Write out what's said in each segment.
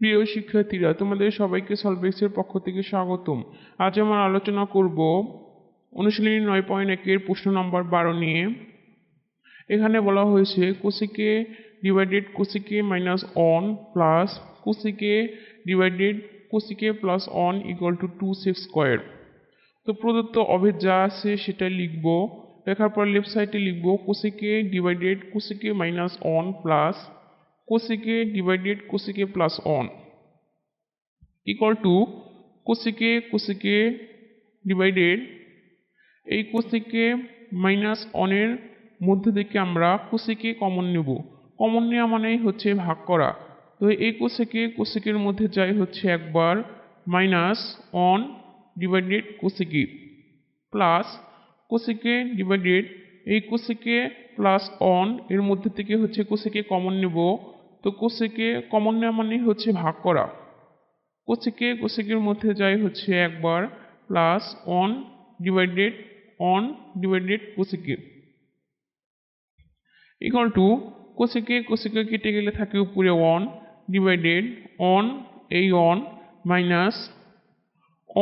প্রিয় শিক্ষার্থীরা, তোমাদের সবাইকে সলভেক্সের পক্ষ থেকে স্বাগতম। আজ আমরা আলোচনা করব অনুশীলনী 9.1 প্রশ্ন নম্বর 12 নিয়ে। এখানে বলা হয়েছে cosec divided cosec minus one plus cosec divided cosec plus one equal to 2 sec square. তো প্রদত্ত অভেদ যা আছে সেটা লিখব। লেখার পর লেফট সাইডে লিখব cosec divided cosec minus one plus cosec divided cosec plus one equal two cosec divided এই কোসেকে মাইনাস অনের মধ্যে থেকে আমরা কোসেকে কমন নেব। কমন নেওয়া মানেই হচ্ছে ভাগ করা। তো এই কোসেকের মধ্যে যাই হচ্ছে একবার minus on divided cosec plus cosec divided এই কোসেকে প্লাস অন এর মধ্যে থেকে হচ্ছে কোসেকে কমন নেব। তো কোসেকে কমন নেওয়া মানেই হচ্ছে ভাগ করা। কোসেকের মধ্যে যাই হচ্ছে একবার plus on divided cosec equal to cosec কেটে গেলে থাকে উপরে অন ডিভাইডেড অন এই on minus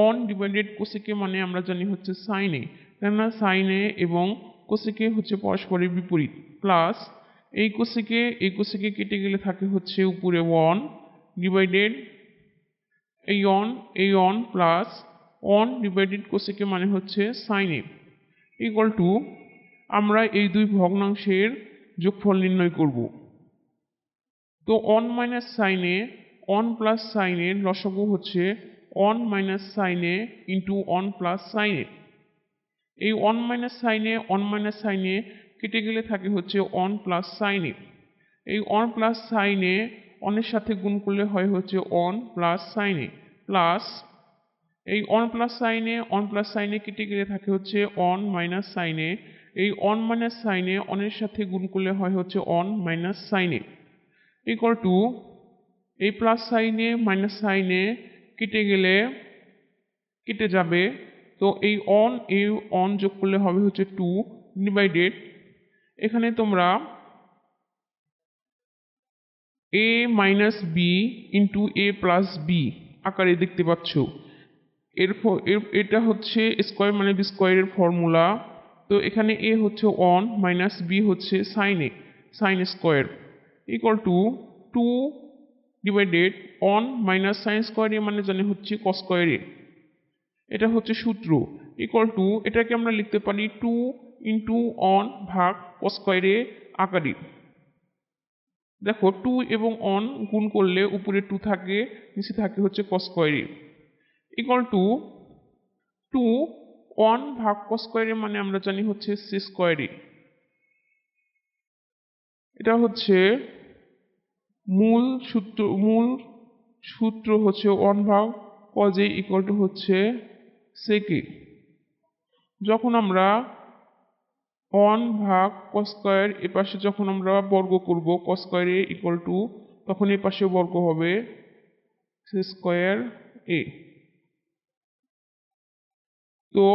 on divided cosec মানে আমরা জানি হচ্ছে সাইনে, কেননা সাইনে এবং কোসেকে হচ্ছে পরস্পরের বিপরীত প্লাস এই কোসেকে কেটে গেলে থাকে হচ্ছে উপরে অন ডিভাইডেড এই on plus on divided cosec মানে হচ্ছে সাইনে ইকুয়াল টু আমরা এই দুই ভগ্নাংশের যোগফল নির্ণয় করব। তো অন মাইনাস সাইনে অন প্লাস সাইনের লসাগু হচ্ছে অন মাইনাস সাইনে ইন্টু অন প্লাস সাইনে। এই অন মাইনাস সাইনে কেটে গেলে থাকে হচ্ছে অন প্লাস সাইনে। এই অন প্লাস সাইনে অনের সাথে গুণ করলে হয় হচ্ছে অন প্লাস সাইনে প্লাস এই অন প্লাস সাইনে কেটে গেলে থাকে হচ্ছে অন মাইনাস সাইনে। এই অন মাইনাস সাইনে অনের সাথে গুণ করলে হয় হচ্ছে অন মাইনাস সাইনে ইকুয়াল টু এই প্লাস সাইনে মাইনাস সাইনে কেটে যাবে। তো এই অন যোগ করলে হবে হচ্ছে 2 ডিভাইডেড এখানে তোমরা a minus B into a plus B আকারে দেখতে পাচ্ছ। এটা হচ্ছে স্কোয়ার মানে বি স্কোয়ারের ফর্মুলা। তো এখানে এ হচ্ছে অন মাইনাস বি হচ্ছে sine square equal to 2 divided অন মাইনাস সাইন স্কোয়ার এ মানে জানি হচ্ছে কস স্কোয়ার এ। এটা হচ্ছে সূত্র ইকুয়াল টু এটাকে আমরা লিখতে পারি 2 ইন্টু অন ভাগ কস স্কোয়ার এ আকারে। দেখো 2 এবং অন গুণ করলে উপরে 2 থাকে, নিচে থাকে হচ্ছে কস স্কোয়ার এ ইকুয়াল টু 2 অন ভাগ কস স্কোয়ার এ মানে আমরা জানি হচ্ছে সি স্কোয়ার এ। এটা হচ্ছে মূল সূত্র হচ্ছে 1 ভাগ কজ এ ইকুয়াল টু হচ্ছে সেকে। যখন আমরা 1 ভাগ কস স্কোয়ার এপাশে যখন আমরা বর্গ করব কস স্কোয়ার এ ইকুয়াল টু তখন এই পাশে বর্গ হবে সি স্কোয়ার এ। তো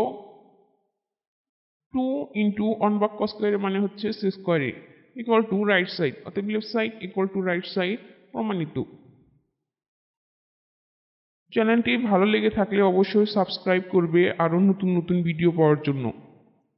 2 ইন্টু 1 ভাগ কস স্কোয়ার মানে হচ্ছে সি স্কোয়ার এ ইকুয়াল টু রাইট সাইড, অর্থাৎ left side equal to right side প্রমাণিত। চ্যানেলটি ভালো লেগে থাকলে অবশ্যই সাবস্ক্রাইব করবে আরও নতুন নতুন ভিডিও পাওয়ার জন্য।